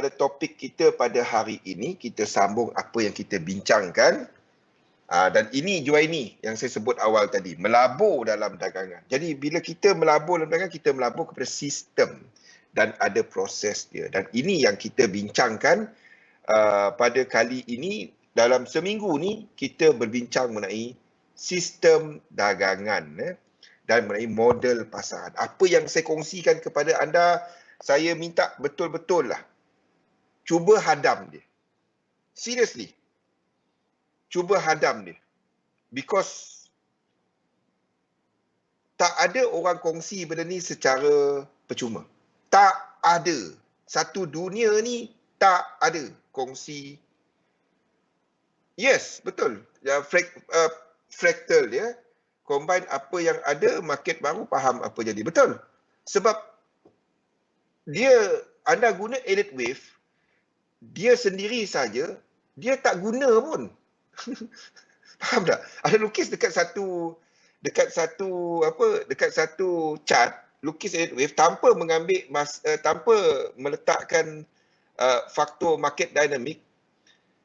kepada topik kita pada hari ini. Kita sambung apa yang kita bincangkan. Dan ini Juwaini yang saya sebut awal tadi, melabur dalam dagangan. Jadi bila kita melabur dalam dagangan, kita melabur kepada sistem dan ada proses dia. Dan ini yang kita bincangkan pada kali ini. Dalam seminggu ni kita berbincang mengenai sistem dagangan dan mengenai model pasaran. Apa yang saya kongsikan kepada anda, saya minta betul-betul lah cuba hadam dia. Seriously. Cuba hadam dia. Because tak ada orang kongsi benda ni secara percuma. Tak ada. Satu dunia ni tak ada kongsi. Yes, betul. Fractal dia. Combine apa yang ada, market baru faham apa jadi. Betul. Sebab anda guna Elliott Wave, dia sendiri saja, dia tak guna pun. Faham tak? Ada lukis dekat satu chart, lukis Elliott Wave tanpa mengambil tanpa meletakkan faktor market dynamic,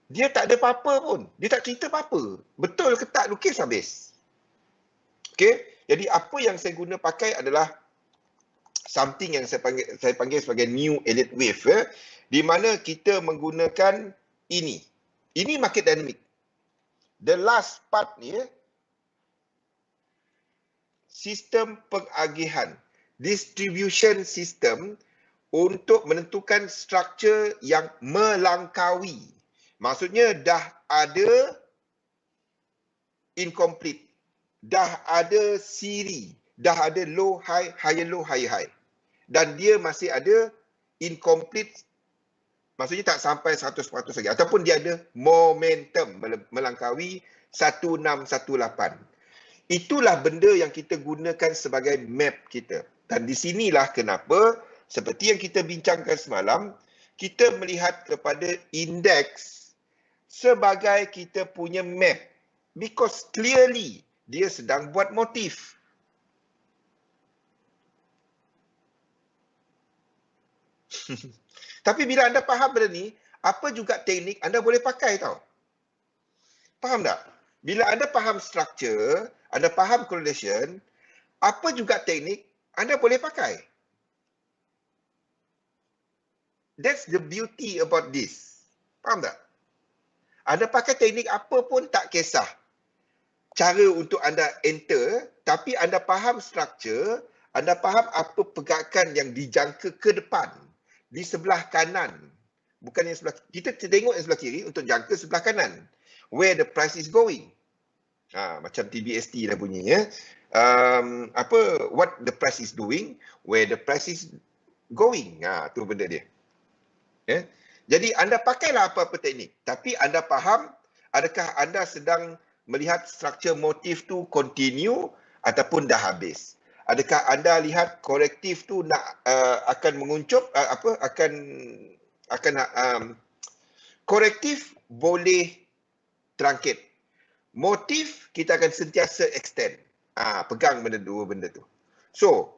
dia tak ada apa-apa pun. Dia tak cerita apa-apa. Betul ke tak lukis habis. Okey, jadi apa yang saya guna pakai adalah something yang saya panggil sebagai new Elliott Wave, di mana kita menggunakan ini. Ini market dynamic. The last part ni, sistem pengagihan, distribution system untuk menentukan struktur yang melangkaui. Maksudnya dah ada incomplete, dah ada siri, dah ada low high, higher low, higher high. Dan dia masih ada incomplete, maksudnya tak sampai 100% lagi. Ataupun dia ada momentum melangkaui 1618. Itulah benda yang kita gunakan sebagai map kita. Dan di sinilah kenapa, seperti yang kita bincangkan semalam, kita melihat kepada indeks sebagai kita punya map. Because clearly, dia sedang buat motif. Tapi bila anda faham benda ni, apa juga teknik anda boleh pakai tau. Faham tak? Bila anda faham structure, anda faham correlation, apa juga teknik anda boleh pakai. That's the beauty about this. Faham tak? Anda pakai teknik apa pun tak kisah. Cara untuk anda enter, tapi anda faham structure, anda faham apa pergerakan yang dijangka ke depan. Di sebelah kanan. Bukan yang sebelah, kita tengok yang sebelah kiri untuk jangka sebelah kanan. Where the price is going. Macam TBST dah bunyi ya. What the price is doing, where the price is going. Tu benda dia. Ya. Jadi anda pakailah apa-apa teknik. Tapi anda faham, adakah anda sedang melihat struktur motif tu continue ataupun dah habis. Adakah anda lihat korektif tu nak akan menguncup, korektif boleh truncat. Motif kita akan sentiasa extend. Pegang dua benda tu. So,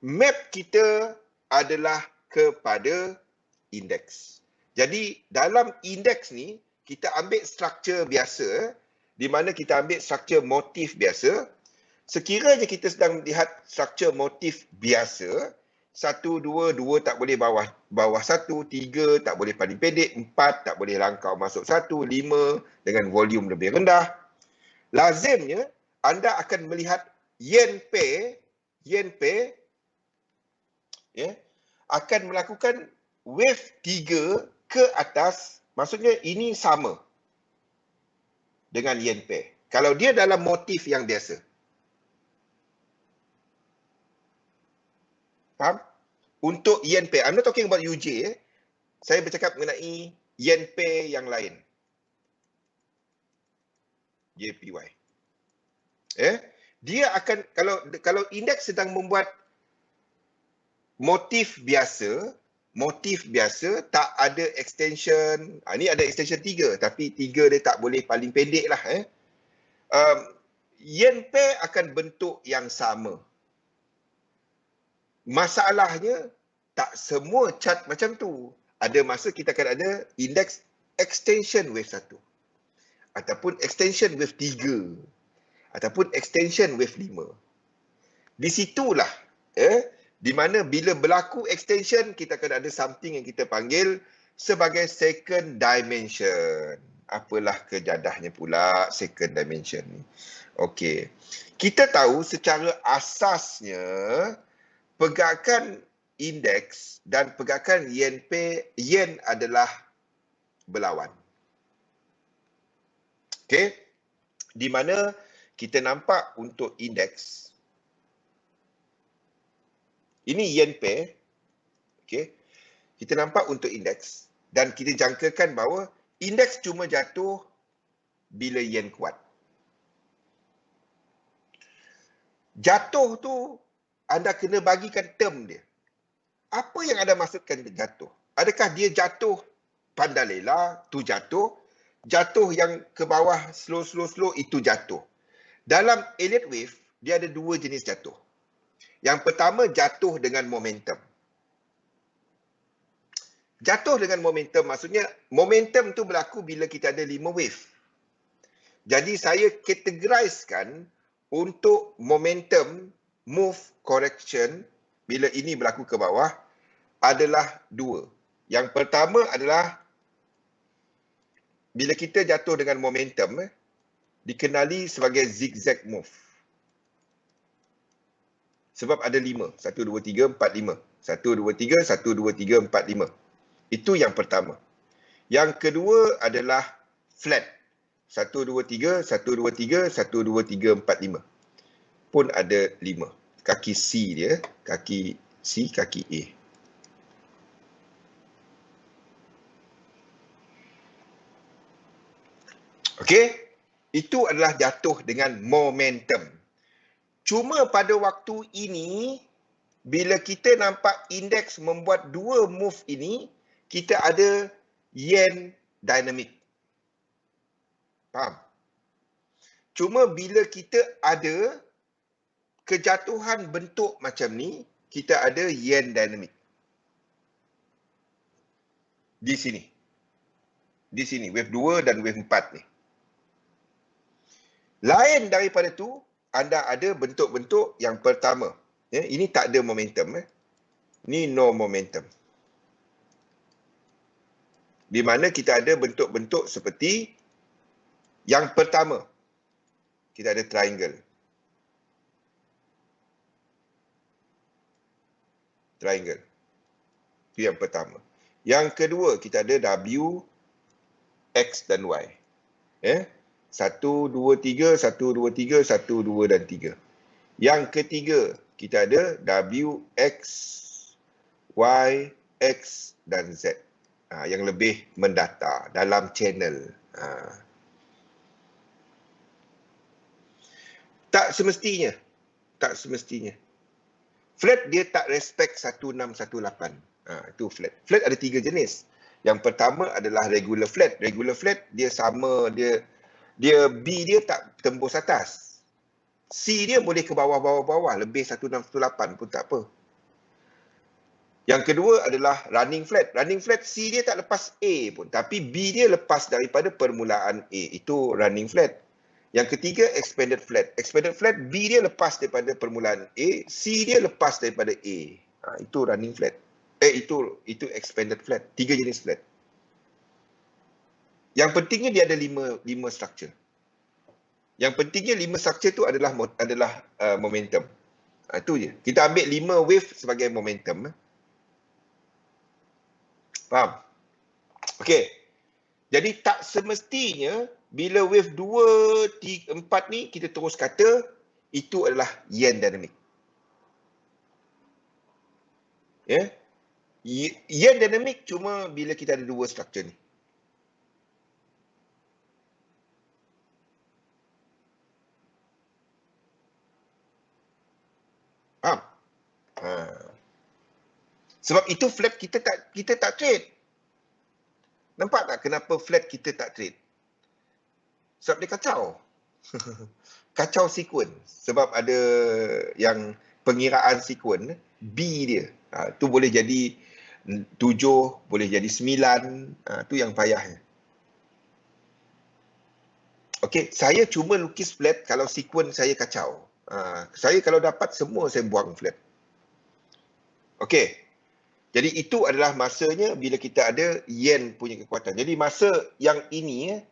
map kita adalah kepada indeks. Jadi dalam indeks ni kita ambil struktur biasa, di mana kita ambil struktur motif biasa. Sekiranya kita sedang lihat struktur motif biasa, 1, 2, 2 tak boleh bawah 1, 3 tak boleh paling pendek, 4 tak boleh langkau masuk 1, 5 dengan volume lebih rendah. Lazimnya anda akan melihat yen pair ya, akan melakukan wave 3 ke atas, maksudnya ini sama dengan yen pair. Kalau dia dalam motif yang biasa. Faham? Untuk yen pair, I'm not talking about UJ. Saya bercakap mengenai yen pair yang lain. JPY. Dia akan, kalau indeks sedang membuat motif biasa, tak ada extension. Ni ada extension 3, tapi 3 dia tak boleh paling pendek lah. Yen pair akan bentuk yang sama. Masalahnya, tak semua chart macam tu. ada masa kita akan ada indeks extension wave 1 ataupun extension wave 3 ataupun extension wave 5. Di situlah di mana bila berlaku extension kita akan ada something yang kita panggil sebagai second dimension. Apalah kejadahnya pula second dimension ni. Okey. Kita tahu secara asasnya pergerakan indeks dan pergerakan yen adalah berlawan. Okey. Di mana kita nampak untuk indeks ini yen pair. Okey. Kita nampak untuk indeks dan kita jangkakan bahawa indeks cuma jatuh bila yen kuat. Jatuh tu anda kena bagikan term dia. Apa yang anda maksudkan dia jatuh? Adakah dia jatuh pandalela, tu jatuh? Jatuh yang ke bawah slow itu jatuh. Dalam Elliott wave, dia ada dua jenis jatuh. Yang pertama jatuh dengan momentum. Jatuh dengan momentum maksudnya momentum tu berlaku bila kita ada 5 wave. Jadi saya categorizekan untuk momentum move correction bila ini berlaku ke bawah adalah dua. Yang pertama adalah bila kita jatuh dengan momentum dikenali sebagai zigzag move. Sebab ada 5. 1, 2, 3, 4, 5. 1, 2, 3, 1, 2, 3, 4, 5. Itu yang pertama. Yang kedua adalah flat. 1, 2, 3, 1, 2, 3, 1, 2, 3, 4, 5. Pun ada 5. Kaki C dia. Kaki C, kaki A. Okey? Itu adalah jatuh dengan momentum. Cuma pada waktu ini, bila kita nampak indeks membuat dua move ini, kita ada yen dynamic. Faham? Cuma bila kita ada kejatuhan bentuk macam ni, kita ada yen dynamic. Di sini. Di sini, wave 2 dan wave 4 ni. Lain daripada tu, anda ada bentuk-bentuk yang pertama. Ini tak ada momentum. Ini no momentum. Di mana kita ada bentuk-bentuk seperti yang pertama. Kita ada triangle. Triangle. Itu yang pertama. Yang kedua, kita ada W, X dan Y. 1, 2, 3, 1, 2, 3, 1, 2 dan 3. Yang ketiga, kita ada W, X, Y, X dan Z. Yang lebih mendata dalam channel. Tak semestinya. Tak semestinya. Flat dia tak respect 1618. Itu flat. Flat ada 3 jenis. Yang pertama adalah regular flat. Regular flat dia sama, dia B dia tak tembus atas. C dia boleh ke bawah-bawah-bawah. Lebih 1618 pun tak apa. Yang kedua adalah running flat. Running flat C dia tak lepas A pun. Tapi B dia lepas daripada permulaan A. Itu running flat. Yang ketiga expanded flat. Expanded flat B dia lepas daripada permulaan A. C dia lepas daripada A. Itu running flat. Itu expanded flat. 3 jenis flat. Yang pentingnya dia ada 5 structure. Yang pentingnya 5 structure tu adalah momentum. Itu je. Kita ambil 5 wave sebagai momentum. Faham? Okey. Jadi tak semestinya bila wave 2, 3, 4 ni kita terus kata itu adalah yen dynamic. Yen dynamic cuma bila kita ada 2 structure ni. Faham? Sebab itu flat kita tak trade. Nampak tak kenapa flat kita tak trade? Sebab dia kacau. Kacau sequence. Sebab ada yang pengiraan sequence B dia. Tu boleh jadi 7 boleh jadi 9. Tu yang payahnya. Okey, saya cuma lukis flat kalau sekuen saya kacau. Saya kalau dapat semua saya buang flat. Okey. Jadi itu adalah masanya bila kita ada yen punya kekuatan. Jadi masa yang ini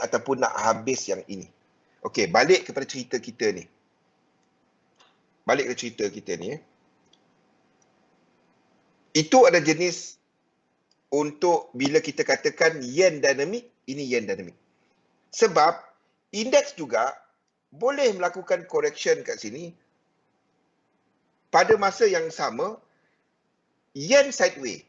ataupun nak habis yang ini. Okey, balik kepada cerita kita ni. Itu ada jenis untuk bila kita katakan yen dinamik, ini yen dinamik. Sebab indeks juga boleh melakukan correction kat sini pada masa yang sama yen sideways.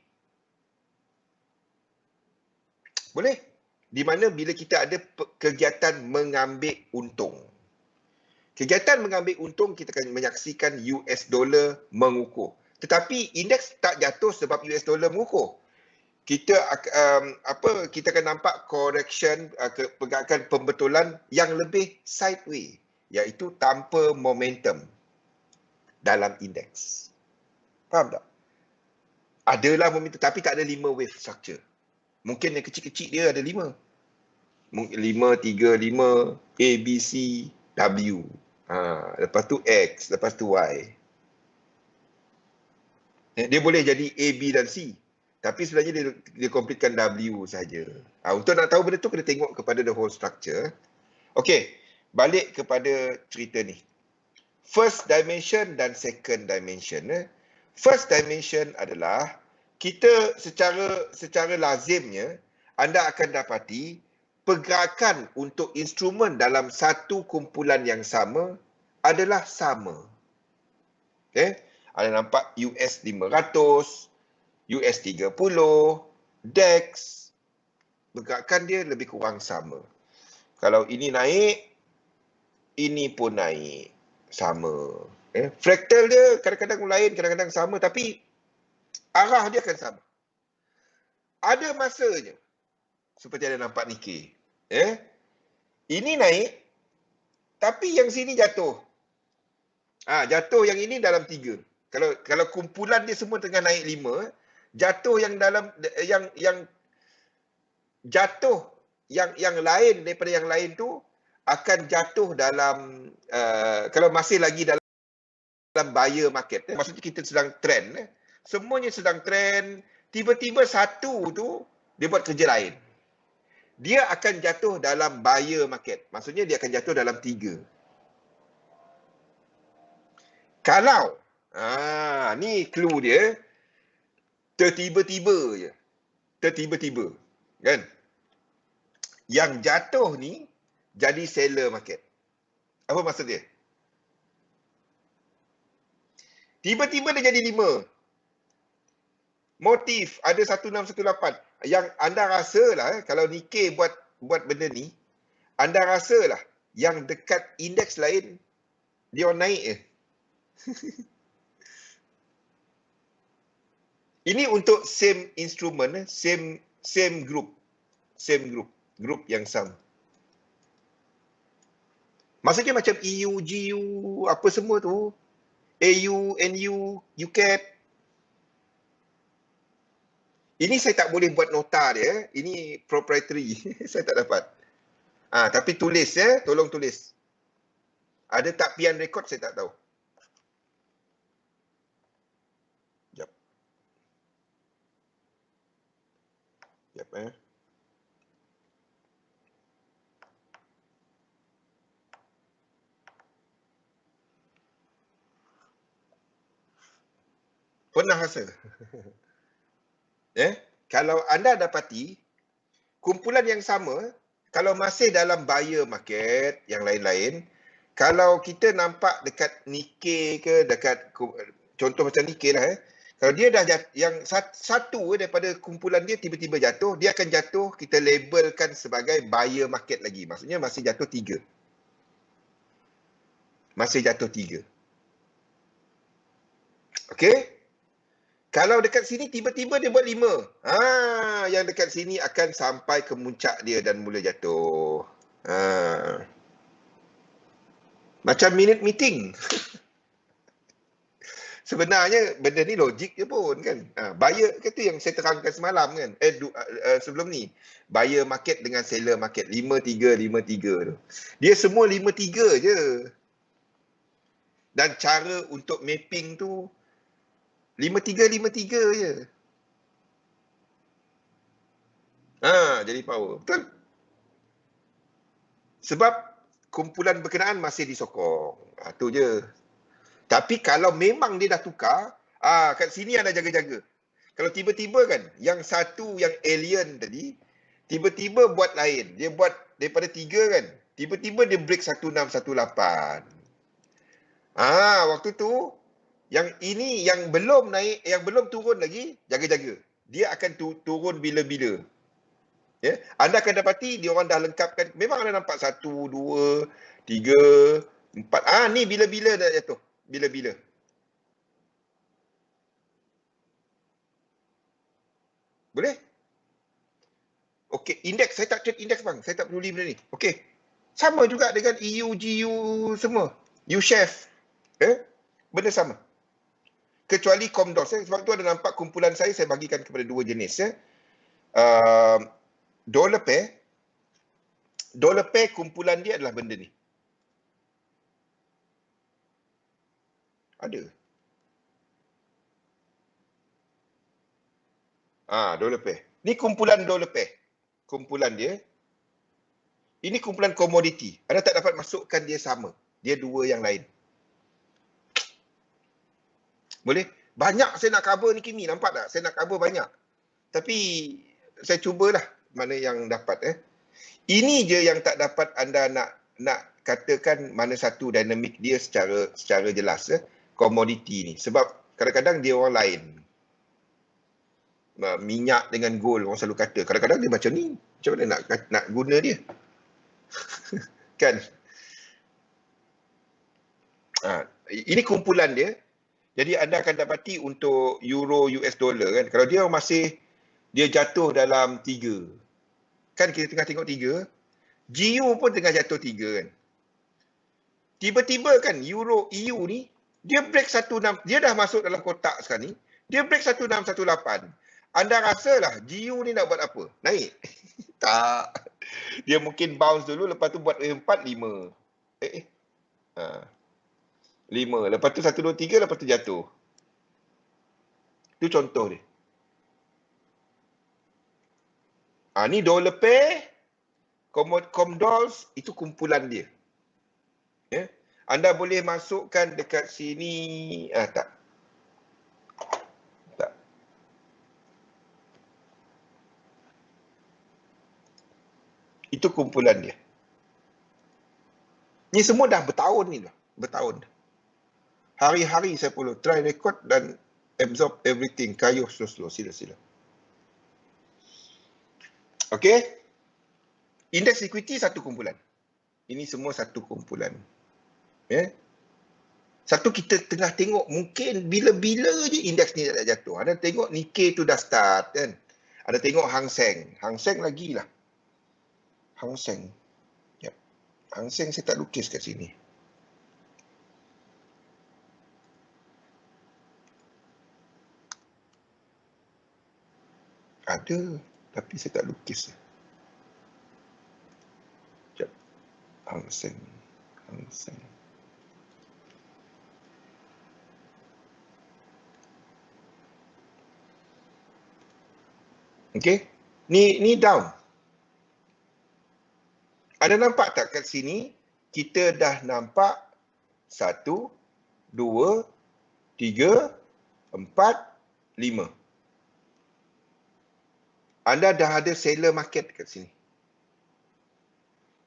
Boleh. Di mana bila kita ada kegiatan mengambil untung. Kegiatan mengambil untung kita akan menyaksikan US dollar mengukuh. Tetapi indeks tak jatuh sebab US dollar mengukuh. Kita akan nampak correction, pergerakan pembetulan yang lebih sideways, iaitu tanpa momentum dalam indeks. Faham tak? Adalah momentum tapi tak ada 5 wave structure. Mungkin yang kecil-kecil dia ada 5. Mungkin 5, 3, 5, A, B, C, W. Lepas tu X, lepas tu Y. Dia boleh jadi A, B dan C. Tapi sebenarnya dia completekan W saja. Untuk nak tahu benda tu kena tengok kepada the whole structure. Okey, balik kepada cerita ni. First dimension dan second dimension. First dimension adalah kita secara lazimnya anda akan dapati pergerakan untuk instrumen dalam satu kumpulan yang sama adalah sama. Okay? Anda nampak US 500, US 30, DAX, pergerakan dia lebih kurang sama. Kalau ini naik, ini pun naik. Sama. Fraktal dia kadang-kadang lain, kadang-kadang sama, tapi arah dia akan sama. Ada masanya, seperti ada nampak Nikkei. Ini naik, tapi yang sini jatuh. Jatuh yang ini dalam 3. Kalau kumpulan dia semua tengah naik 5, jatuh yang dalam yang jatuh yang lain daripada yang lain tu akan jatuh dalam kalau masih lagi dalam buyer market. Maksudnya kita sedang trend. Semuanya sedang trend, tiba-tiba satu tu dia buat kerja lain. Dia akan jatuh dalam buyer market. Maksudnya dia akan jatuh dalam 3. Kalau ni clue dia, tertiba-tiba je. Tertiba-tiba. Kan? Yang jatuh ni jadi seller market. Apa maksud dia? Tiba-tiba dia jadi 5. Motif ada 1618. Yang anda rasalah kalau Nikkei buat benda ni, anda rasalah yang dekat indeks lain dia naik je. Ini untuk same instrument, same group. Group yang sama. Maksudnya macam EU, GU, apa semua tu. AU, NU, UCAT. Ini saya tak boleh buat nota dia. Ini proprietary. Saya tak dapat. Tapi tulis ya. Tolong tulis. Ada tak pian rekod saya tak tahu. Sekejap. Pernah rasa. Kalau anda dapati kumpulan yang sama, kalau masih dalam buyer market yang lain-lain, kalau kita nampak dekat Nikkei ke, dekat contoh macam Nikkei lah, kalau dia dah yang satu daripada kumpulan dia tiba-tiba jatuh, dia akan jatuh, kita labelkan sebagai buyer market lagi. Maksudnya masih jatuh 3. Masih jatuh 3. Okey? Kalau dekat sini tiba-tiba dia buat 5. Yang dekat sini akan sampai ke muncak dia dan mula jatuh. Macam minute meeting. Sebenarnya benda ni logik je pun kan. Buyer ke tu yang saya terangkan semalam kan. Sebelum ni. Buyer market dengan seller market. 5-3 tu. Dia semua 5-3 je. Dan cara untuk mapping tu 5-3 je. Jadi power. Betul? Sebab kumpulan berkenaan masih disokong. Tu je. Tapi kalau memang dia dah tukar, kat sini anda jaga-jaga. Kalau tiba-tiba kan, yang satu yang alien tadi, tiba-tiba buat lain. Dia buat daripada 3 kan, tiba-tiba dia break 1618. Waktu tu, yang ini yang belum naik, yang belum turun lagi, jaga-jaga. Dia akan turun bila-bila. Ya, anda akan dapati dia orang dah lengkapkan. Memang anda nampak 1, 2, 3, 4. Ni bila-bila dah jatuh. Bila-bila. Boleh? Okey, indeks. Saya tak trade indeks bang. Saya tak peduli benda ni. Okey. Sama juga dengan EU, GU semua. U-Chef. Benda sama. Kecuali Comdos. Sebab tu ada nampak kumpulan saya bagikan kepada 2 jenis. Dollar pair. Dollar pair kumpulan dia adalah benda ni. Ada. Dollar pair. Ni kumpulan dollar pair. Kumpulan dia. Ini kumpulan komoditi. Anda tak dapat masukkan dia sama. Dia 2 yang lain. Boleh? Banyak saya nak cover ni Kimi. Nampak tak? Saya nak cover banyak. Tapi saya cubalah mana yang dapat. Ini je yang tak dapat anda nak katakan mana satu dinamik dia secara jelas. Komoditi ni. Sebab kadang-kadang dia orang lain. Minyak dengan gold orang selalu kata. Kadang-kadang dia macam ni. Macam mana nak guna dia? Kan? Ini kumpulan dia. Jadi anda akan dapati untuk euro US dollar kan. Kalau dia masih dia jatuh dalam 3. Kan kita tengah tengok 3. GU pun tengah jatuh 3 kan. Tiba-tiba kan euro EU ni dia break 16. Dia dah masuk dalam kotak sekarang ni. Dia break 1618. Anda rasalah GU ni nak buat apa? Naik? Tak. Dia mungkin bounce dulu lepas tu buat 4 5. 5. Lepas tu 1 2 3 lepas tu jatuh. Itu contoh dia. Ni dollar pair, Comdols itu kumpulan dia. Ya. Anda boleh masukkan dekat sini. Tak. Itu kumpulan dia. Ni semua dah bertahun ni dah. Bertahun. Hari-hari saya follow. Try record dan absorb everything. Kayuh slow-slow. Sila-sila. Okey. Indeks equity satu kumpulan. Ini semua satu kumpulan. Satu kita tengah tengok mungkin bila-bila je indeks ni tak jatuh. Ada tengok Nikkei tu dah start kan. Ada tengok Hang Seng. Hang Seng lagi lah. Hang Seng. Yep. Hang Seng saya tak lukis kat sini. Ada, tapi saya tak lukis. Sekejap. Hang Seng. Hang Seng. Okey. Ni down. Ada nampak tak kat sini? Kita dah nampak 1, 2, 3, 4, 5. Anda dah ada seller market kat sini.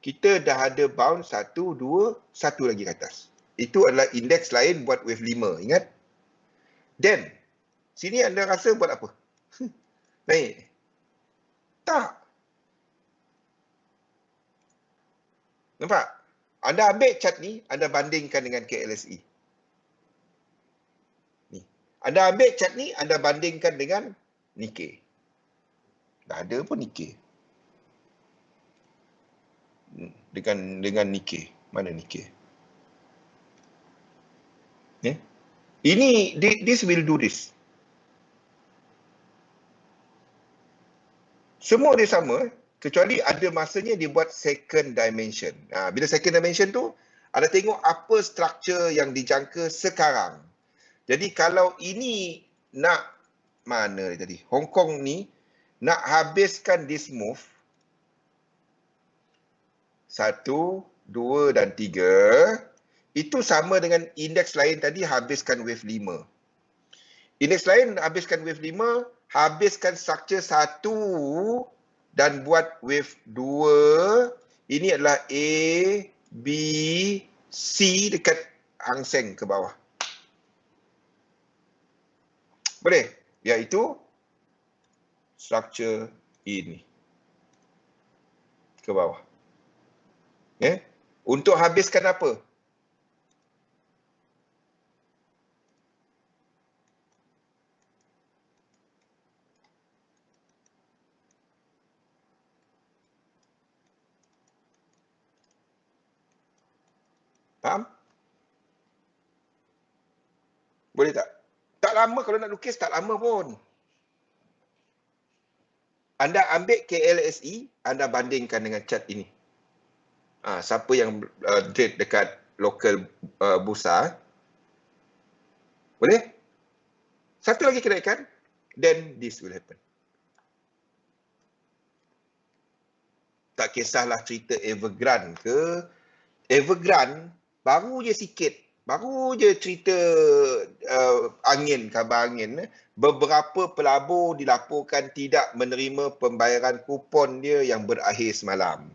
Kita dah ada bounce 1, 2, 1 lagi ke atas. Itu adalah indeks lain buat wave 5. Ingat? Then, sini anda rasa buat apa? Naik? Tak. Nampak? Anda ambil chart ni, anda bandingkan dengan KLSE. Ni. Anda ambil chart ni, anda bandingkan dengan Nikkei. Dah ada pun Nikkei. Dengan Nikkei. Mana Nikkei? This will do this. Semua dia sama, kecuali ada masanya dia buat second dimension. Bila second dimension tu, anda tengok apa struktur yang dijangka sekarang. Jadi kalau ini nak, mana tadi, Hong Kong ni, nak habiskan this move, 1, 2 dan 3, itu sama dengan indeks lain tadi habiskan wave 5. Indeks lain habiskan wave 5, habiskan struktur 1 dan buat wave 2. Ini adalah A, B, C dekat Hang Seng ke bawah. Boleh? Iaitu struktur ini ke bawah. Untuk habiskan apa? Faham? Boleh tak? Tak lama kalau nak lukis, tak lama pun. Anda ambil KLSE, anda bandingkan dengan chart ini. Siapa yang trade dekat local bursa. Boleh? Satu lagi kenaikan, then this will happen. Tak kisahlah cerita Evergrande ke. Evergrande baru je sikit. Baru je cerita kabar angin. Beberapa pelabur dilaporkan tidak menerima pembayaran kupon dia yang berakhir semalam.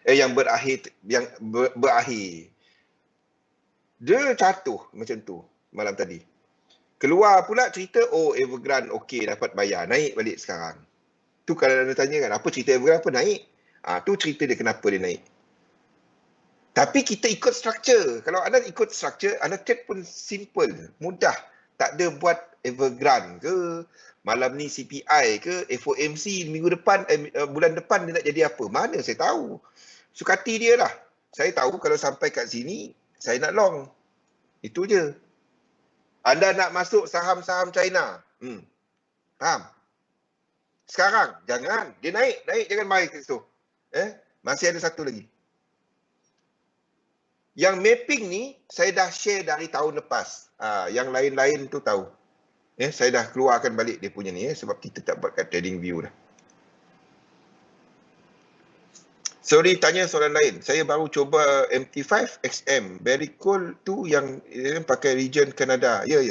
Berakhir. Dia jatuh macam tu malam tadi. Keluar pula cerita, Evergrande okey dapat bayar. Naik balik sekarang. Tu kalau anda tanya kan, apa cerita Evergrande apa naik? Tu cerita dia kenapa dia naik. Tapi kita ikut struktur. Kalau anda ikut struktur, anda trade pun simple, mudah. Tak ada buat Evergrande ke, malam ni CPI ke, FOMC minggu depan, bulan depan dia nak jadi apa? Mana saya tahu. Sukati dia lah. Saya tahu kalau sampai kat sini, saya nak long. Itu je. Anda nak masuk saham-saham China. Faham? Sekarang, jangan. Dia naik, jangan main ke situ. Masih ada satu lagi. Yang mapping ni, saya dah share dari tahun lepas. Yang lain-lain tu tahu. Saya dah keluarkan balik dia punya ni. Sebab kita tak buat kat trading view dah. Sorry, tanya soalan lain. Saya baru cuba MT5 XM. Barrick Gold tu yang pakai region Kanada. Ya.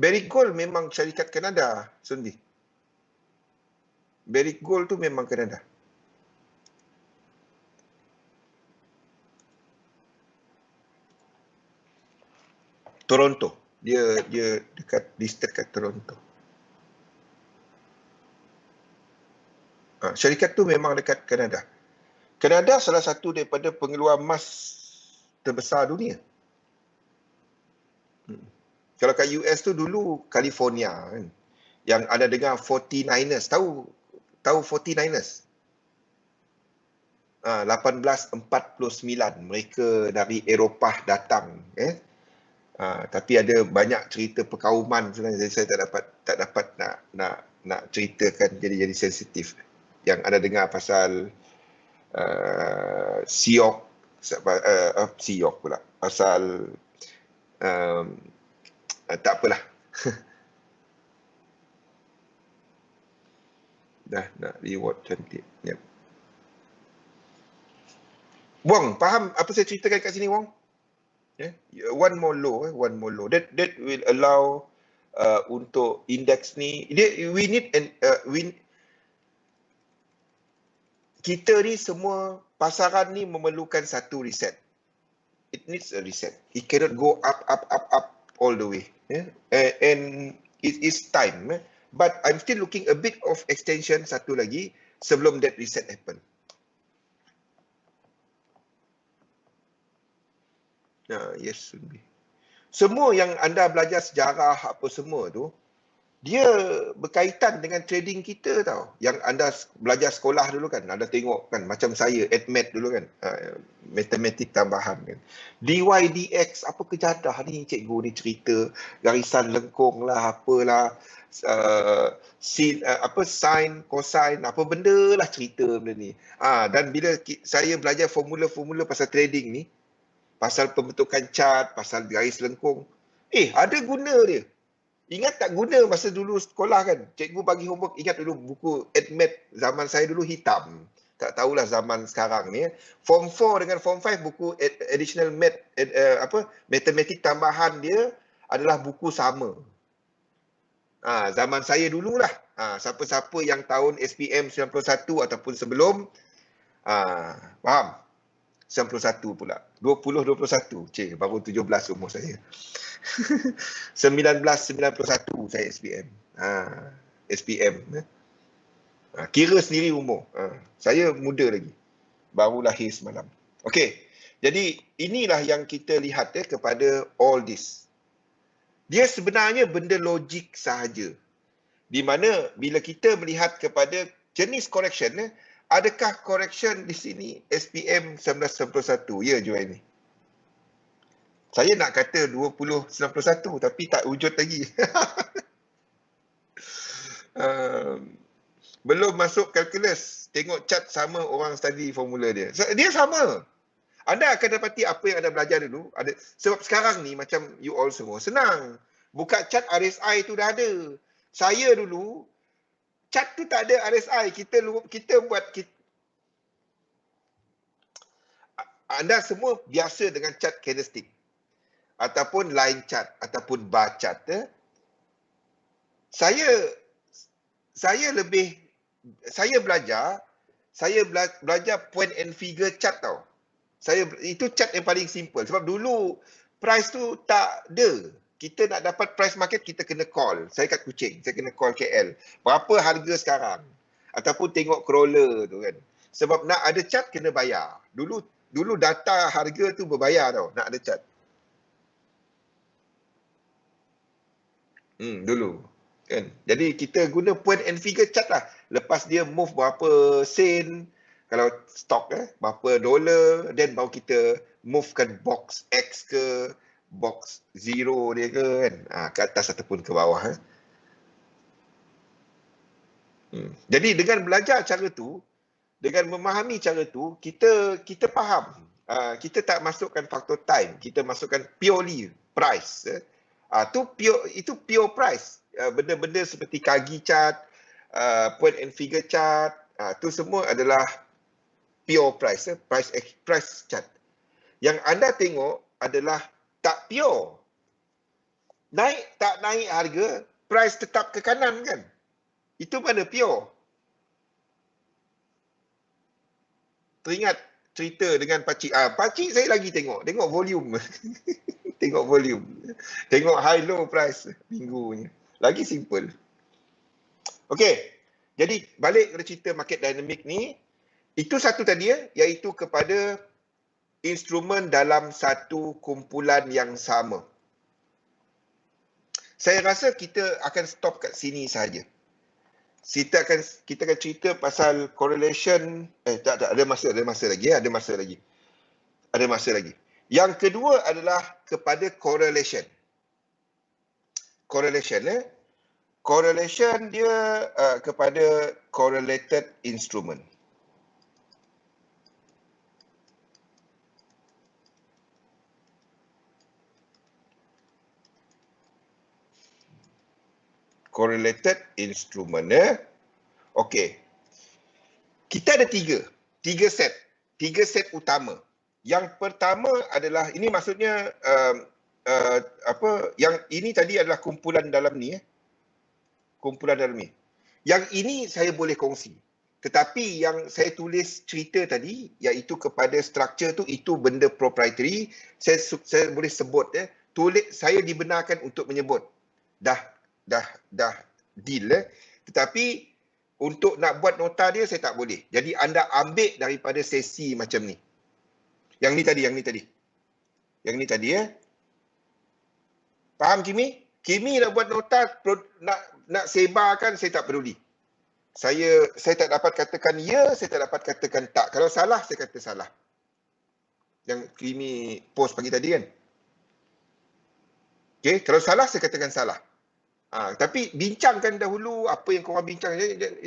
Barrick Gold memang syarikat Kanada, Sundi. Barrick Gold tu memang Kanada. Toronto. Dia dekat listed kat Toronto. Syarikat tu memang dekat Kanada. Kanada salah satu daripada pengeluar emas terbesar dunia. Kalau kat US tu dulu California kan. Yang ada dengar 49ers. Tahu 49ers? 1849 mereka dari Eropah datang. Tapi ada banyak cerita perkauman sebenarnya. Saya tak dapat nak ceritakan, jadi sensitif. Yang ada dengar pasal Siok pula. Pasal tak apalah. Dah nak reward cantik. Yep. Wong, faham apa saya ceritakan kat sini, Wong? One more low. That will allow untuk indeks ni. Kita ni semua, pasaran ni memerlukan satu reset. It needs a reset. It cannot go up all the way. And it is time. But I'm still looking a bit of extension satu lagi sebelum that reset happen. Yes, Sunbi. Semua yang anda belajar sejarah apa semua tu, dia berkaitan dengan trading kita tau. Yang anda belajar sekolah dulu kan, anda tengok kan, macam saya, AdMed dulu kan, matematik tambahan kan. DY/dx, apa kejadah ni cikgu ni cerita, garisan lengkung lah, apalah, sin, sin, cosine, apa benda lah cerita benda ni. Dan bila saya belajar formula-formula pasal trading ni, pasal pembentukan chart, pasal garis lengkung, ada guna dia. Ingat tak guna masa dulu sekolah kan? Cikgu bagi homework, ingat dulu buku AdMed zaman saya dulu hitam. Tak tahulah zaman sekarang ni. Form 4 dengan Form 5 buku additional math, matematik tambahan dia adalah buku sama. Zaman saya dululah. Siapa-siapa yang tahun SPM 91 ataupun sebelum, faham? 91 pula. 2021. Baru 17 umur saya. 1991 saya SPM. SPM. Kira sendiri umur. Saya muda lagi. Baru lahir semalam. Okey. Jadi inilah yang kita lihat kepada all this. Dia sebenarnya benda logik sahaja. Di mana bila kita melihat kepada jenis correction, adakah correction di sini SPM 1991? Ya, Joanne ni. Saya nak kata 2091 tapi tak wujud lagi. Belum masuk kalkulus. Tengok chart sama orang study formula dia. Dia sama. Anda akan dapati apa yang anda belajar dulu. Sebab sekarang ni macam you all semua senang. Buka chart RSI tu dah ada. Saya dulu chart tu tak ada RSI. Kita buat anda semua biasa dengan chart candlestick ataupun line chart ataupun bar chart. Saya belajar point and figure chart tau. Itu chart yang paling simple. Sebab dulu price tu tak ada. Kita nak dapat price market, kita kena call. Saya kat Kuching, saya kena call KL. Berapa harga sekarang? Ataupun tengok crawler tu kan. Sebab nak ada chart kena bayar. Dulu data harga tu berbayar tau, nak ada chart. Dulu. Kan? Jadi kita guna point and figure chart lah. Lepas dia move berapa sen, kalau stock berapa dolar, then baru kita movekan box X ke, box zero dia ke kan, ke atas ataupun ke bawah. Jadi dengan belajar cara tu, dengan memahami cara tu, kita faham. Kita tak masukkan faktor time, kita masukkan purely price. Itu pure price. Benda-benda seperti Kagi chart, point and figure chart, tu semua adalah pure price, price chart. Yang anda tengok adalah tak pure. Naik tak naik harga, price tetap ke kanan kan? Itu mana pure? Teringat cerita dengan pakcik. Pakcik saya lagi tengok volume. Tengok volume. Tengok high low price minggunya. Lagi simple. Okey. Jadi balik kepada cerita market dynamic ni, itu satu tadi iaitu kepada instrumen dalam satu kumpulan yang sama. Saya rasa kita akan stop kat sini sahaja. Kita akan cerita pasal correlation. Tak, ada masa lagi. Yang kedua adalah kepada correlation. Correlation dia kepada correlated instrument. Correlated instrument. Okey. Kita ada tiga set utama. Yang pertama adalah, ini maksudnya yang ini tadi adalah kumpulan dalam ni. Kumpulan dalam ni. Yang ini saya boleh kongsi. Tetapi yang saya tulis cerita tadi, iaitu kepada structure tu, itu benda proprietary. Saya boleh sebut. Saya dibenarkan untuk menyebut. Dah deal. Tetapi untuk nak buat nota dia, saya tak boleh. Jadi anda ambil daripada sesi macam ni. Yang ni tadi. Faham, Jimmy? Kimi nak buat nota, nak sebarkan, saya tak peduli. Saya tak dapat katakan ya, saya tak dapat katakan tak. Kalau salah, saya kata salah. Yang Kimi post pagi tadi kan. Okay, kalau salah, saya katakan salah. Tapi bincangkan dahulu apa yang korang bincang.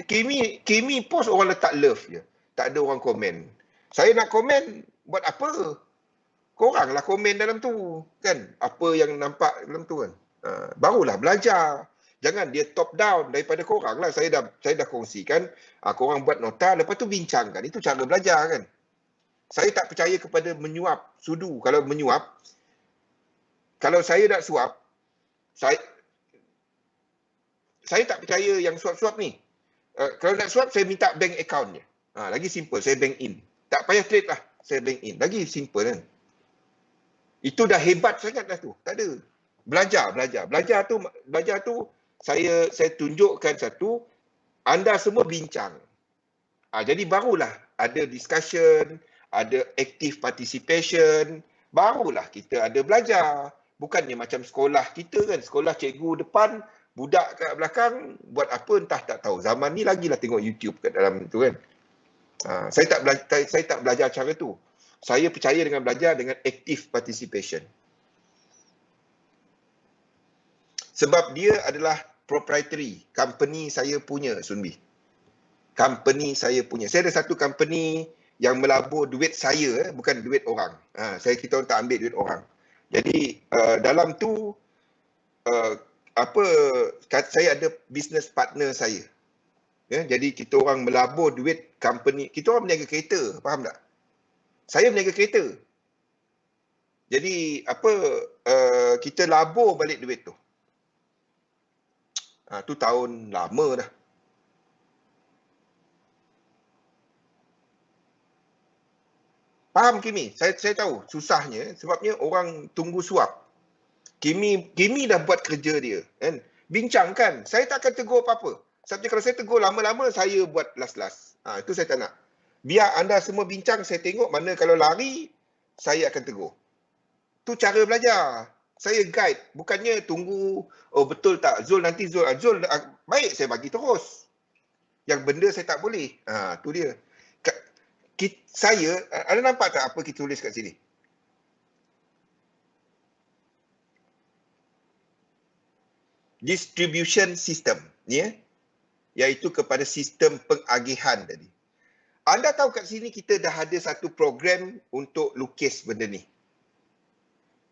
Kimi post orang letak love je. Tak ada orang komen. Saya nak komen, buat apa? Koranglah komen dalam tu. Kan? Apa yang nampak dalam tu kan. Barulah belajar. Jangan dia top down daripada korang lah. Saya dah kongsikan. Korang buat nota, lepas tu bincangkan. Itu cara belajar kan. Saya tak percaya kepada menyuap sudu. Kalau menyuap, kalau saya nak suap, saya tak percaya yang suap-suap ni. Kalau nak suap, saya minta bank account je. Lagi simple, saya bank in. Tak payah trade lah, saya bank in. Lagi simple kan. Itu dah hebat sangat dah tu. Tak ada. Belajar. Belajar tu saya tunjukkan satu, anda semua bincang. Jadi barulah ada discussion, ada active participation, barulah kita ada belajar. Bukannya macam sekolah kita kan, sekolah cikgu depan, budak kat belakang, buat apa entah tak tahu. Zaman ni lagilah tengok YouTube kat dalam tu kan. Saya tak belajar cara tu. Saya percaya dengan belajar dengan active participation. Sebab dia adalah proprietary. Company saya punya, Sunbi. Company saya punya. Saya ada satu company yang melabur duit saya, bukan duit orang. Kita orang tak ambil duit orang. Jadi dalam tu, saya ada business partner saya. Jadi kita orang melabur duit company. Kita orang berniaga kereta, faham tak? Saya berniaga kereta. Jadi kita labur balik duit tu. Tu tahun lama dah. Faham Kimi? Saya tahu susahnya sebabnya orang tunggu suap. Kimi dah buat kerja dia kan. Bincangkan. Saya tak akan tegur apa-apa. Sebab kalau saya tegur lama-lama saya buat last-last. Itu saya tak nak. Biar anda semua bincang, saya tengok mana kalau lari saya akan tegur. Tu cara belajar. Saya guide, bukannya tunggu betul tak Zul baik saya bagi terus. Yang benda saya tak boleh. Tu dia. Saya, anda nampak tak apa kita tulis kat sini? Distribution system, iaitu kepada sistem pengagihan tadi. Anda tahu kat sini kita dah ada satu program untuk lukis benda ni.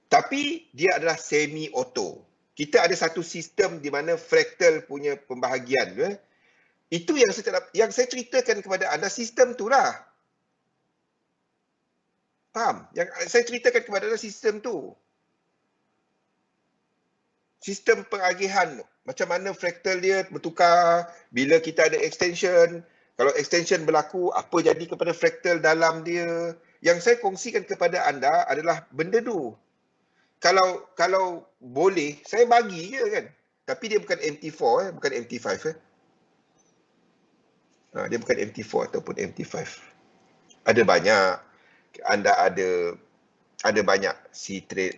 Tapi dia adalah semi-auto. Kita ada satu sistem di mana fractal punya pembahagian. Itu yang saya ceritakan kepada anda, sistem tu lah. Faham? Yang saya ceritakan kepada anda sistem tu. Sistem pengagihan. Macam mana fractal dia bertukar bila kita ada extension. Kalau extension berlaku, apa jadi kepada fractal dalam dia. Yang saya kongsikan kepada anda adalah benda tu. Kalau boleh, saya bagi je kan. Tapi dia bukan MT4, bukan MT5. Dia bukan MT4 ataupun MT5. Ada banyak. Anda ada banyak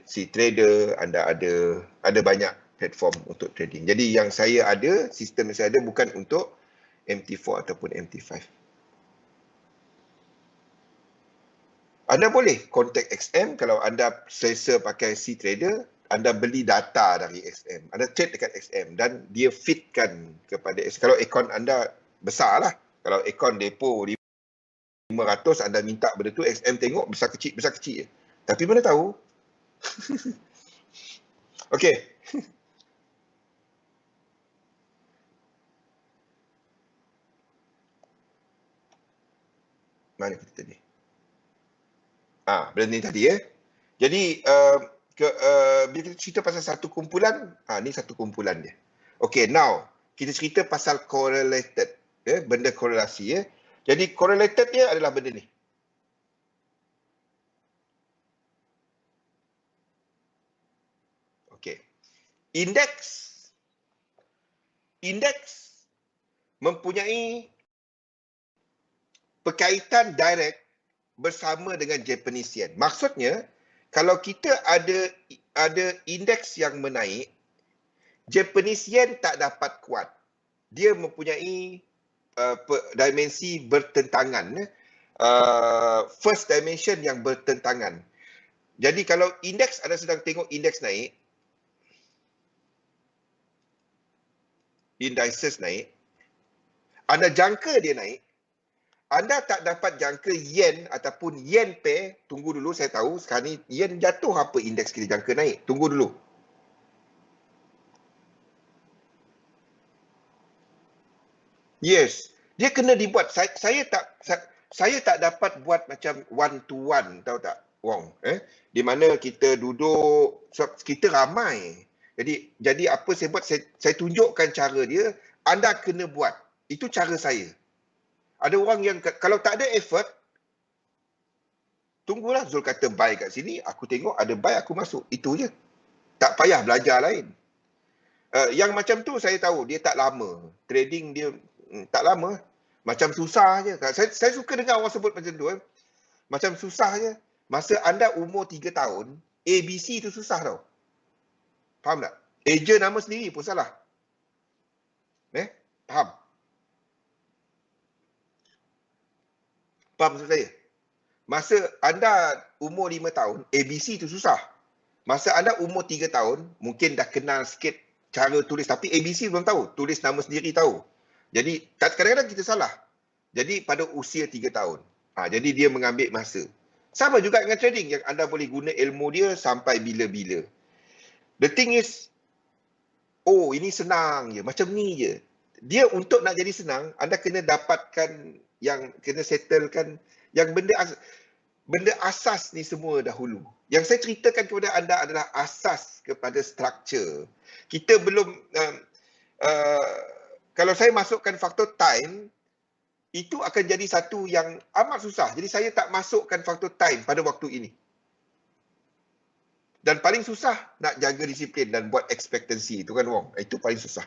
C-Trader, anda ada banyak platform untuk trading. Jadi yang saya ada, sistem yang saya ada bukan untuk MT4 ataupun MT5. Anda boleh contact XM kalau anda selesa pakai C-Trader, anda beli data dari XM. Anda trade dekat XM dan dia fitkan kepada XM. Kalau akaun anda besar lah. Kalau akaun depo 500, anda minta benda tu, XM tengok besar kecil je. Tapi mana tahu? Okey. Mana kita tadi? Benda ni tadi Jadi bila kita cerita pasal satu kumpulan, ni satu kumpulan dia. Okay, now kita cerita pasal correlated, benda korelasi. Jadi correlated dia adalah benda ni. Okay, indeks mempunyai berkaitan direct bersama dengan Japanese yen. Maksudnya, kalau kita ada indeks yang menaik, Japanese yen tak dapat kuat. Dia mempunyai dimensi bertentangan. First dimension yang bertentangan. Jadi kalau indeks, anda sedang tengok indeks naik, indices naik, anda jangka dia naik, anda tak dapat jangka yen ataupun yen pair, tunggu dulu, saya tahu sekarang ni yen jatuh, apa indeks kita jangka naik, tunggu dulu. Yes, dia kena dibuat. Saya tak dapat buat macam one to one, tahu tak, Wong? Di mana kita duduk, kita ramai. Jadi apa saya buat, saya tunjukkan cara dia, anda kena buat. Itu cara saya. Ada orang yang kalau tak ada effort, tunggulah Zul kata buy kat sini, aku tengok ada buy, aku masuk. Itu je. Tak payah belajar lain. Yang macam tu saya tahu dia tak lama. Trading dia tak lama. Macam susah je. Saya suka dengar orang sebut macam tu. Macam susah je. Masa anda umur 3 tahun, ABC tu susah tau. Faham tak? Eja nama sendiri pun salah. Faham? Faham maksud saya? Masa anda umur 5 tahun, ABC tu susah. Masa anda umur 3 tahun, mungkin dah kenal sikit cara tulis. Tapi ABC belum tahu. Tulis nama sendiri tahu. Jadi, kadang-kadang kita salah. Jadi, pada usia 3 tahun. Jadi, dia mengambil masa. Sama juga dengan trading yang anda boleh guna ilmu dia sampai bila-bila. The thing is, ini senang je. Macam ni je. Dia untuk nak jadi senang, anda kena dapatkan yang kena settlekan yang benda asas ni semua dahulu. Yang saya ceritakan kepada anda adalah asas kepada struktur. Kita belum, kalau saya masukkan faktor time, itu akan jadi satu yang amat susah. Jadi saya tak masukkan faktor time pada waktu ini. Dan paling susah nak jaga disiplin dan buat ekspektasi. Itu kan, Wong? Itu paling susah.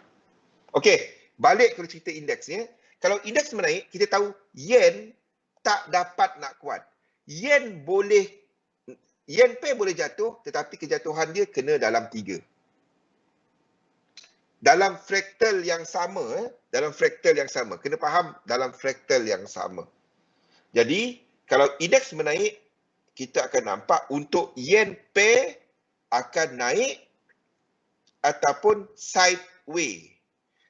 Okey, balik ke cerita indeks ni. Kalau indeks menaik, kita tahu yen tak dapat nak kuat. Yen pair boleh jatuh, tetapi kejatuhan dia kena dalam 3. Dalam fraktal yang sama, kena faham dalam fraktal yang sama. Jadi, kalau indeks menaik, kita akan nampak untuk yen pair akan naik ataupun sideway.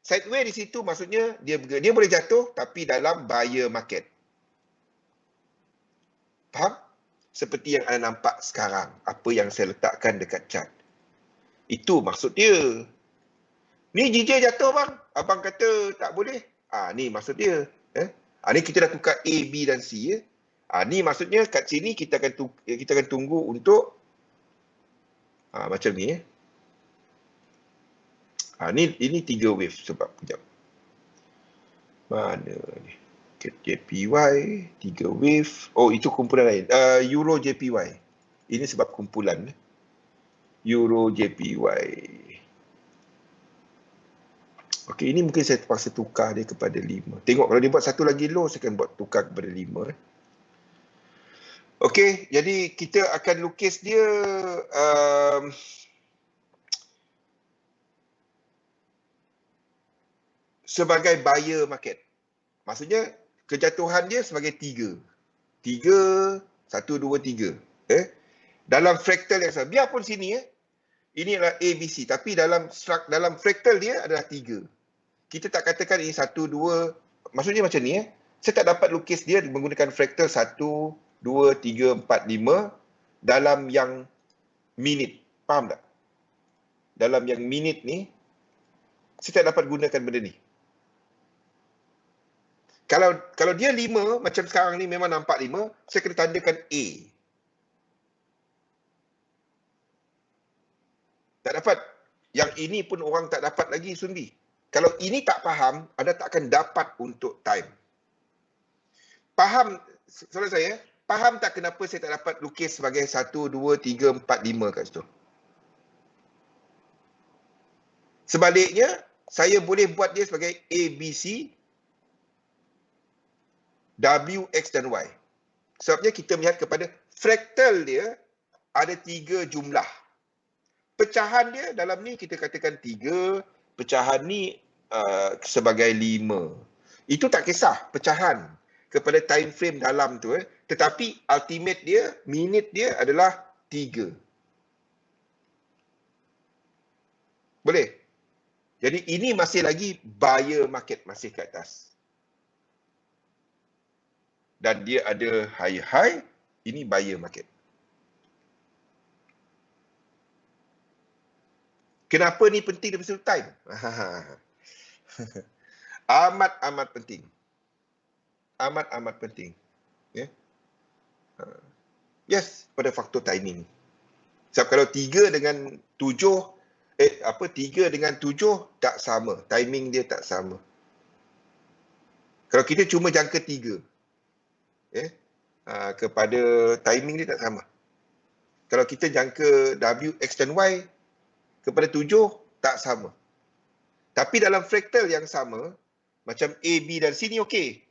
Sideway di situ maksudnya dia boleh jatuh tapi dalam buyer market. Faham? Seperti yang anda nampak sekarang, apa yang saya letakkan dekat chart. Itu maksud dia. Ni JJ jatuh bang. Abang kata tak boleh. Ni maksud dia. Ni kita dah tukar A, B dan C. Ni maksudnya kat sini kita akan tunggu untuk macam ni. Ini 3 wave sebab kejap. Mana ni? JPY, 3 wave. Itu kumpulan lain. Euro JPY. Ini sebab kumpulan. Euro JPY. Okey, ini mungkin saya terpaksa tukar dia kepada 5. Tengok kalau dia buat satu lagi low, saya akan buat tukar kepada 5. Okey, jadi kita akan lukis dia sebagai buyer market. Maksudnya kejatuhan dia sebagai 3. 3, 1, 2, 3. Dalam fraktal yang sama. Biarpun sini ini adalah ABC. Tapi dalam fraktal dia adalah 3. Kita tak katakan ini 1, 2. Maksudnya macam ni. Saya tak dapat lukis dia menggunakan fraktal 1, 2, 3, 4, 5 dalam yang minit. Faham tak? Dalam yang minit ni, saya tak dapat gunakan benda ni. Kalau dia 5, macam sekarang ni memang nampak 5, saya kena tandakan A. Tak dapat. Yang ini pun orang tak dapat lagi, Sunbi. Kalau ini tak faham, anda tak akan dapat untuk time. Faham, saudara saya? Faham tak kenapa saya tak dapat lukis sebagai 1, 2, 3, 4, 5 kat situ? Sebaliknya, saya boleh buat dia sebagai A, B, C, W, X dan Y. Sebabnya kita melihat kepada fraktal dia ada 3 jumlah. pecahan dia dalam ni kita katakan 3, pecahan ni sebagai 5. Itu tak kisah pecahan kepada time frame dalam tu, tetapi ultimate dia, minit dia adalah 3. Boleh? Jadi ini masih lagi buyer market, masih ke atas. Dan dia ada high, ini buyer market. Kenapa ni penting daripada sudut time? Amat-amat penting. Amat-amat penting. Ya. Yes, pada faktor timing. Sebab kalau 3 dengan 7, 3 dengan 7 tak sama. Timing dia tak sama. Kalau kita cuma jangka 3, kepada timing dia tak sama. Kalau kita jangka W, X dan Y kepada 7, tak sama. Tapi dalam fraktal yang sama, macam A, B dan C ni okey.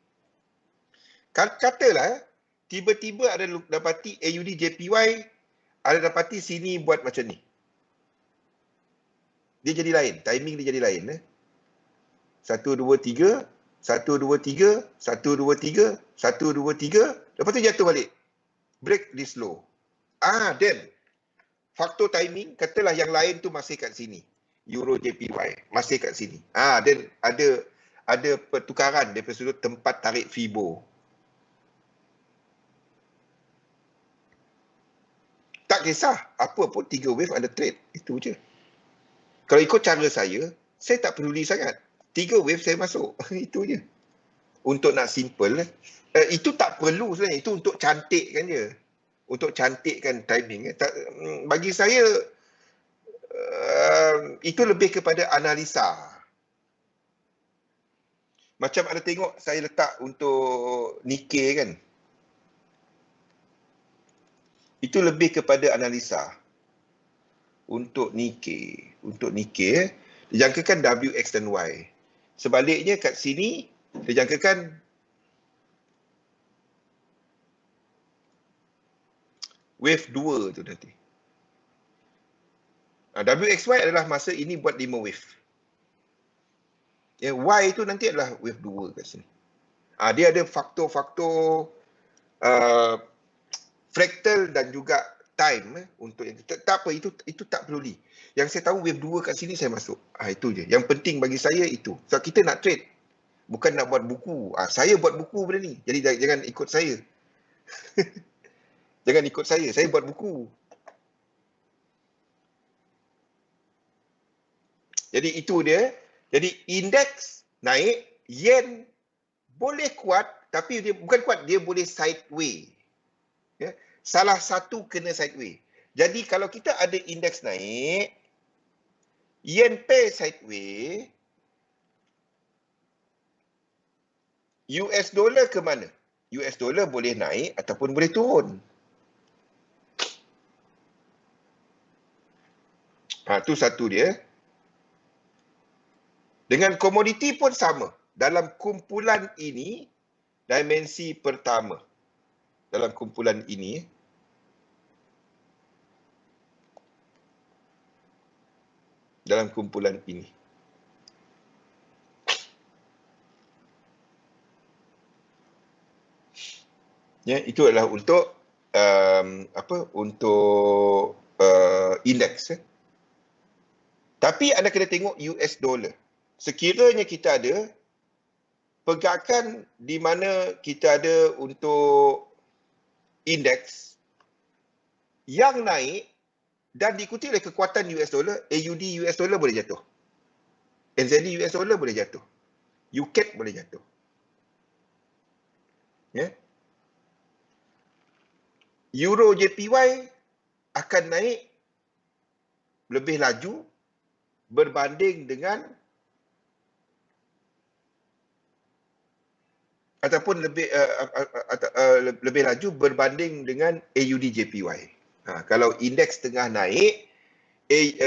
Katalah, tiba-tiba ada dapati AUD JPY, ada dapati sini buat macam ni. Dia jadi lain, timing dia jadi lain. 1, 2, 3, 1, 2, 3, 1, 2, 3, 1, 2, 3, lepas tu jatuh balik. Break di slow. Then faktor timing, katalah yang lain tu masih kat sini. Euro JPY masih kat sini. Then ada pertukaran daripada sudut tempat tarik Fibo. Tak kisah apa pun 3 wave ada trade, itu je. Kalau ikut cara saya tak peduli sangat. 3 wave saya masuk, itu je. Untuk nak simple, itu tak perlu sebenarnya, itu untuk cantikkan je. Untuk cantikkan timing. Bagi saya, itu lebih kepada analisa. Macam ada tengok saya letak untuk Nikkei kan. Itu lebih kepada analisa. Untuk Nikkei, dijangkakan W, X dan Y. Sebaliknya kat sini, dijangkakan wave 2 tu nanti. WXY adalah masa ini buat 5 wave. Y itu nanti adalah wave 2 kat sini. Dia ada faktor-faktor fraktal dan juga time untuk yang tak apa, itu tak peduli. Yang saya tahu wave 2 kat sini saya masuk. Itu je. Yang penting bagi saya itu. Sebab kita nak trade. Bukan nak buat buku. Saya buat buku benda ni. Jadi jangan ikut saya. Jangan ikut saya. Saya buat buku. Jadi itu dia. Jadi indeks naik, yen boleh kuat, tapi dia bukan kuat, dia boleh sideway. Salah satu kena sideway. Jadi kalau kita ada indeks naik, yen pair sideway, US dollar ke mana? US dollar boleh naik ataupun boleh turun. Tu satu dia. Dengan komoditi pun sama. Dalam kumpulan ini, dimensi pertama. Dalam kumpulan ini, itu adalah untuk indeks. Tapi anda kena tengok US dollar. Sekiranya kita ada pergerakan di mana kita ada untuk indeks yang naik dan diikuti oleh kekuatan US dollar, AUD US dollar boleh jatuh. NZD US dollar boleh jatuh. UCAD boleh jatuh. Euro JPY akan naik lebih laju berbanding dengan ataupun lebih laju berbanding dengan AUD JPY. Kalau indeks tengah naik,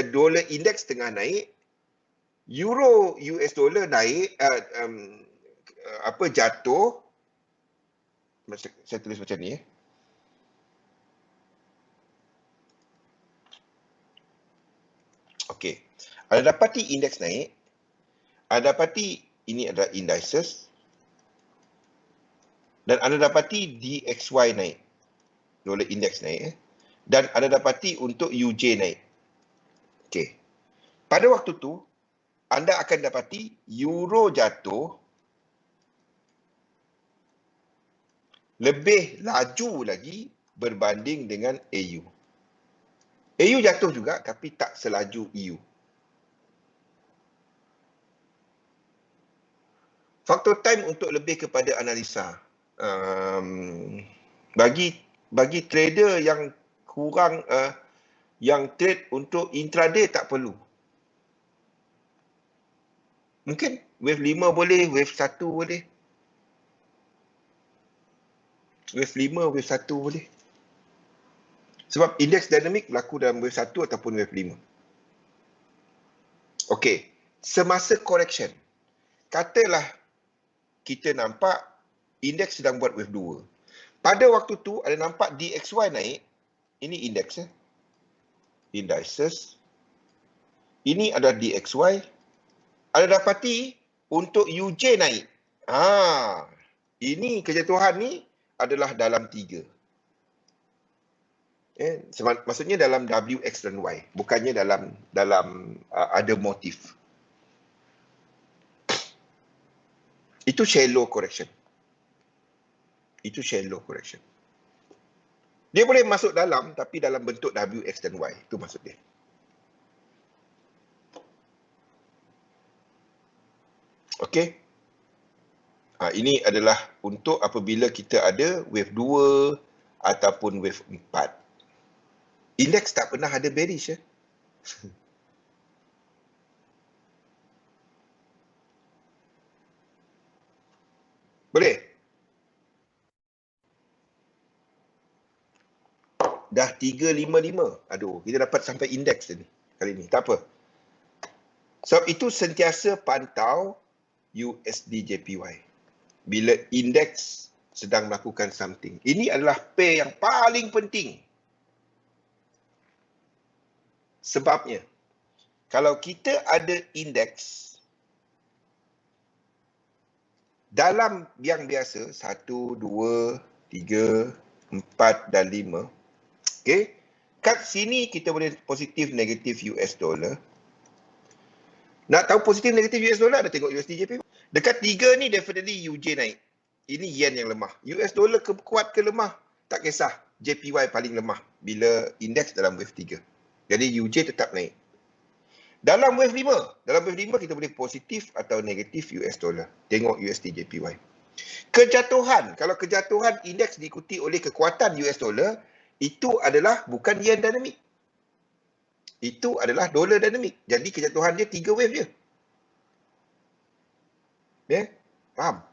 dollar indeks tengah naik, euro US dollar naik, jatuh. Saya tulis macam ni. Okey. Anda dapati indeks naik, anda dapati ini adalah indices dan anda dapati DXY naik. Dollar index naik. Dan anda dapati untuk UJ naik. Okey. Pada waktu tu, anda akan dapati euro jatuh lebih laju lagi berbanding dengan AU. AU jatuh juga tapi tak selaju EU. Faktor time untuk lebih kepada analisa. Bagi trader yang kurang yang trade untuk intraday tak perlu. Mungkin wave 5 boleh, wave 1 boleh. Wave 5, wave 1 boleh. Sebab indeks dinamik berlaku dalam wave 1 ataupun wave 5. Okey, semasa correction, katalah kita nampak indeks sedang buat wave 2. Pada waktu tu ada nampak DXY naik, ini indeks indices. Ini adalah DXY. Anda dapati untuk UJ naik. Ini kejatuhan ni adalah dalam 3. Maksudnya dalam WX dan Y, bukannya dalam ada motif. Itu shallow correction. Dia boleh masuk dalam tapi dalam bentuk WX dan Y. Itu maksud dia. Okey. Ini adalah untuk apabila kita ada wave 2 ataupun wave 4. Indeks tak pernah ada bearish. Boleh? Dah 355. Aduh, kita dapat sampai indeks ni kali ni. Tak apa. Sebab itu sentiasa pantau USD JPY. Bila indeks sedang melakukan something. Ini adalah pair yang paling penting. Sebabnya, kalau kita ada indeks dalam yang biasa, 1, 2, 3, 4 dan 5. Okey. Kat sini kita boleh positif negatif US dollar. Nak tahu positif negatif US dollar, ada tengok USD JPY. Dekat 3 ni definitely UJ naik. Ini yen yang lemah. US dollar kuat ke lemah, tak kisah. JPY paling lemah bila indeks dalam wave 3. Jadi UJ tetap naik. Dalam wave 5 kita boleh positif atau negatif US dollar. Tengok USD JPY. Kejatuhan, kalau kejatuhan indeks diikuti oleh kekuatan US dollar, itu adalah bukan yen dinamik. Itu adalah dolar dinamik. Jadi kejatuhan dia 3 wave je. Ya, faham?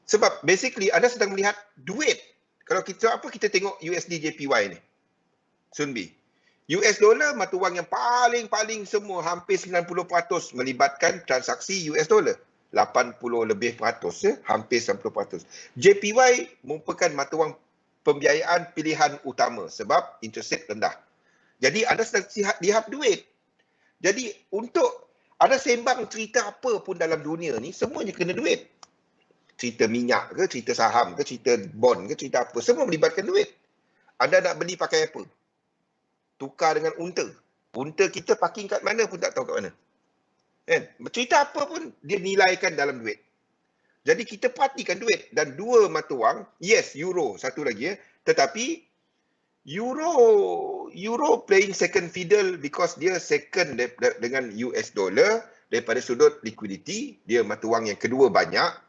Sebab basically anda sedang melihat duit. Kalau kita tengok USD JPY ni. Sunbi. US dollar mata wang yang paling semua hampir 90% melibatkan transaksi US dollar. 80 lebih peratus hampir 90%. JPY merupakan mata wang pembiayaan pilihan utama sebab interest rate rendah. Jadi anda sedang lihat duit. Jadi untuk anda sembang cerita apa pun dalam dunia ni semuanya kena duit. Cerita minyak ke, cerita saham ke, cerita bond ke, cerita apa, semua melibatkan duit. Anda nak beli pakai apa? Tukar dengan unta. Unta kita parking kat mana pun tak tahu kat mana. Kan? Cerita apa pun dia nilaikan dalam duit. Jadi kita perhatikan duit dan dua mata wang, yes, euro satu lagi tetapi euro playing second fiddle because dia second dengan US dollar daripada sudut liquidity, dia mata wang yang kedua banyak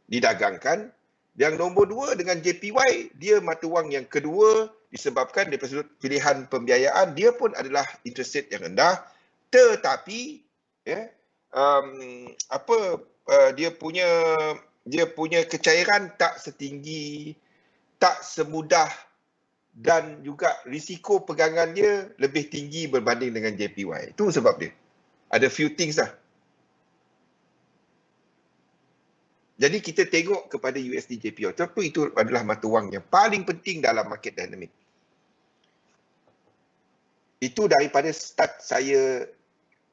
didagangkan. Yang nombor 2 dengan JPY, dia mata wang yang kedua disebabkan daripada sudut pilihan pembiayaan, dia pun adalah interest rate yang rendah, tetapi dia punya kecairan tak setinggi, tak semudah dan juga risiko pegangan dia lebih tinggi berbanding dengan JPY. Itu sebab dia. Ada few things lah. Jadi kita tengok kepada USD JPY. Tapi itu adalah mata wang yang paling penting dalam market dynamic. Itu daripada start saya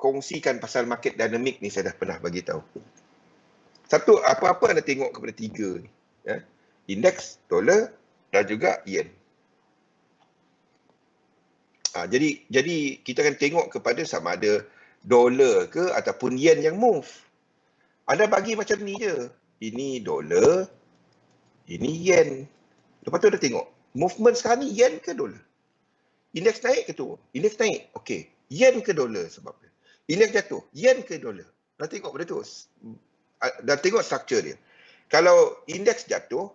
kongsikan pasal market dynamic ni, saya dah pernah bagi tahu. Satu, apa-apa anda tengok kepada tiga ni. Ya. Indeks, dolar dan juga yen. Jadi kita akan tengok kepada sama ada dolar ke ataupun yen yang move. Anda bagi macam ni je. Ini dolar, ini yen. Lepas tu anda tengok, movement sekarang ni yen ke dolar? Indeks naik ke turun? Indeks naik. Okey. Yen ke dolar sebabnya? Indeks jatuh. Yen ke dolar? Dah tengok benda tu. Dah tengok structure dia. Kalau indeks jatuh,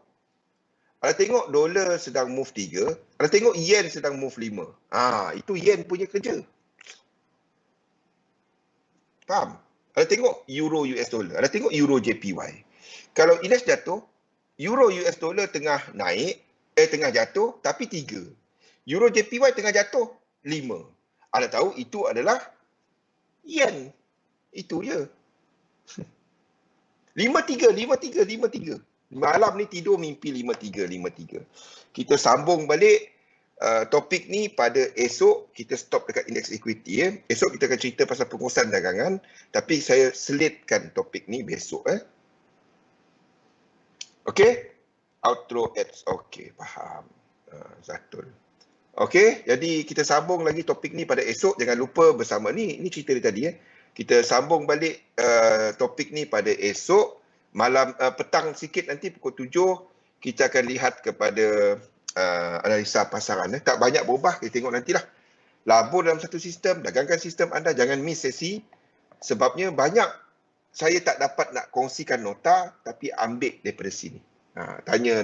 anda tengok dolar sedang move 3, anda tengok yen sedang move 5. Itu yen punya kerja. Faham? Anda tengok euro US dollar, anda tengok euro JPY. Kalau indeks jatuh, euro US dollar tengah naik, tengah jatuh tapi 3. Euro JPY tengah jatuh 5. Anda tahu itu adalah yen. Itu je. 53. Malam ni tidur mimpi 53. Kita sambung balik topik ni pada esok. Kita stop dekat indeks equity. Esok kita akan cerita pasal pengurusan dagangan. Tapi saya selitkan topik ni besok. Okey? Outro ads. Okey, faham. Zatul. Okey, jadi kita sambung lagi topik ni pada esok. Jangan lupa bersama ni cerita dia tadi. Kita sambung balik topik ni pada esok. Malam petang sikit nanti pukul 7 kita akan lihat kepada analisa pasaran. Tak banyak berubah, kita tengok nantilah. Labur dalam satu sistem, dagangkan sistem anda, jangan miss sesi. Sebabnya banyak saya tak dapat nak kongsikan nota tapi ambil daripada sini. Tanya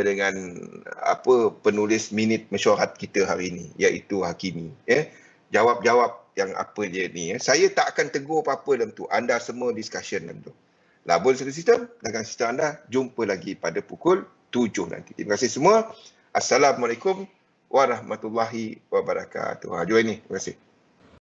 dengan apa penulis minit mesyuarat kita hari ini, iaitu Hakimi. Jawab-jawab yang apa dia ni. Saya tak akan tegur apa-apa dalam tu. Anda semua discussion dalam tu. Labur satu sistem, dagang sistem anda. Jumpa lagi pada pukul 7 nanti. Terima kasih semua. Assalamualaikum warahmatullahi wabarakatuh. Join ni. Terima kasih.